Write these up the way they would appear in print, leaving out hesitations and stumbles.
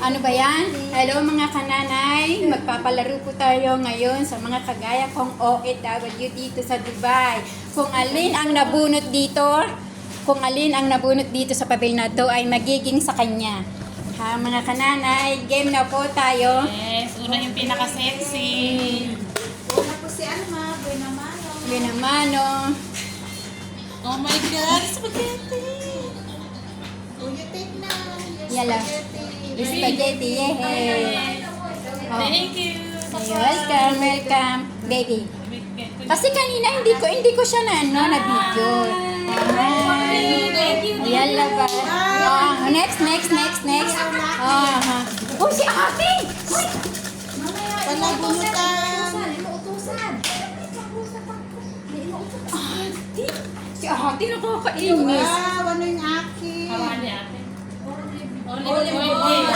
Ano ba yan? Hello mga kananay, magpapalaro po tayo ngayon sa mga kagaya kong OFW dito sa Dubai. Kung alin ang nabunot dito sa papel na to ay magiging sa kanya. Ha, mga kananay, game na po tayo. Yes, una yung pinaka-sexy. Una po si Alma, Buenamano. Binamano. Oh my God, spaghetti! Uyutik na. Yala. Spaghetti, yehey. Oh. Thank you! Welcome, baby. Kasi kanina hindi ko siya na video. Yala ba? Next. Oh, si ate! Palabunutan. Si ate nakakainis. Wow, ano yung akin? Hawali ate. Olive Olive oil. oil.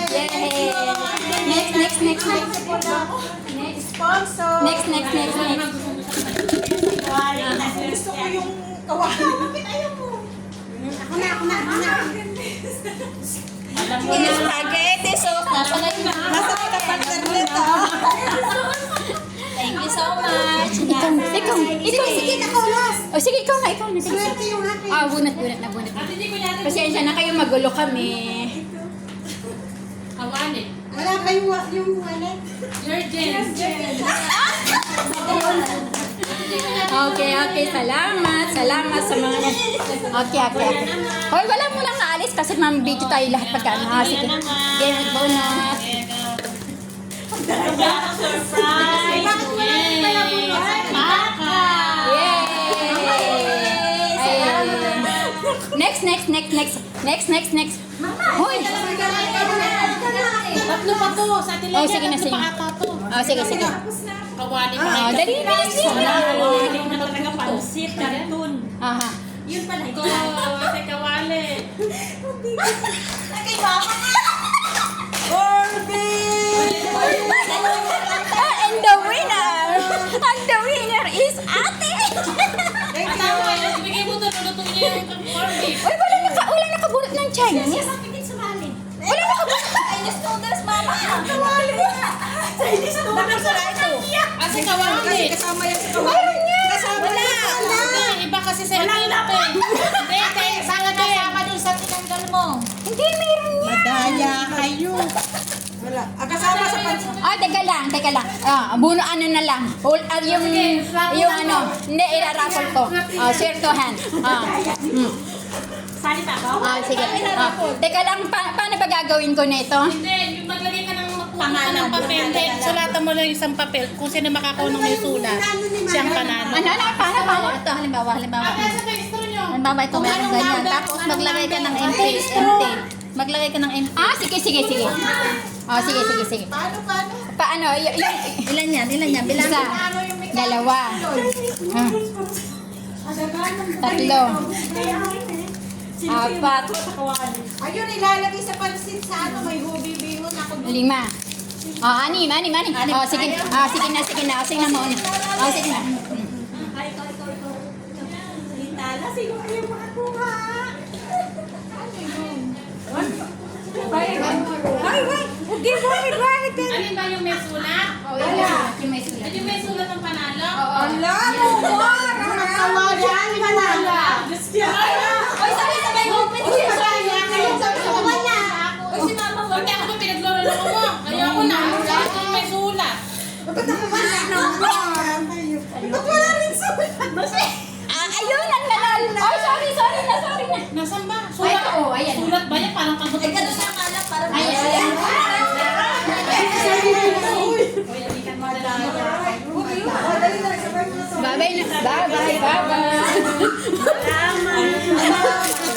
Yay! Next. Sponsor. Next. Gusto ko yung kawali. Bakit ayaw mo? Ako na. Alam mo Yung na. spaghetti sauce. Nasa na yun? Nasa ka partner Thank you so much. Ikaw. Sige, nakulas. Oh, sige, ikaw na. Swerte yung akin. Bunot. Ate, di ko yan. Pasensya na kayo, magulo kami. Hawali. Wala kayong yung wallet. Your Jens. Okay. Salamat sa mga... Okay. Hoy, wala mo nang naalis kasi mambidyo tayo lahat pagka. Sige. Game at bonus. Surprise! Yay! Maka! Yay! Next. Hoy! Tatlo pa to. Sa atin Oh, lang sige yan. na, Tatlo sige. pa ata to. Sige. Kawali pa. Dali, bilis. Kawali na talaga pansit. Karton. Aha. Yun pala. Ito, ate kawali. And the winner is ate! Ate, ibigay mo to. Lulutuin niya yung corned beef. Uy, wala nakabunot ng Chinese. Wala nakabunot. Chinese noodles, mama. Kasi kawali. Kasama yan sa Meron niya. Kasama na. Hindi, iba kasi sa Pilipino. Hindi, sana kasama dun sa tinanggal mo. Hindi, meron niya. Madaya kayo. Wala. Kasama sa pansa. Teka lang. Buno ano na lang. Yung ano. Hindi, irarapol ko. Sirtohan. Salita ba? Sige. Teka lang, paano ba gagawin ko nito? Hindi, yung maglagay ka ng pangalan ng papel. Hindi, sulatan mo lang yung isang papel. Kung sino makakuha ng may sulat, siyang panalo. Paano? Ito, halimbawa. Ate, sa pestro nyo. Halimbawa, ito Kung meron anong ganyan. number, Tapos kung anong maglagay ka ng number. empty. Maglagay ka ng empty. Sige. Sige. Paano? Ilan yan? Bilang. Isa. Dalawa. Tatlo. Apat. Ayun, ilalagay sa pansit sa ano, may hubi bingon ako. 5. Anim. Sige na muna. Sige na. Tala, sino kayo makakuha? Wait. Alin ba yung may sulat? Yung may sulat. Yung may sulat ng panalo? Ala, kumar! Kawali, ano ka na? Oy, sabay mo. Si mama mo. Hindi ako ba pinaglolo mo? Ayoko na. Ayoko yung may sulat. Ba't wala rin sulat? Ayun, ang nanalo. Oy, sorry na. Nasaan ba? Ay, ito, ayan. Sulat ba yan? Parang kagot. Ayan. Bye-bye.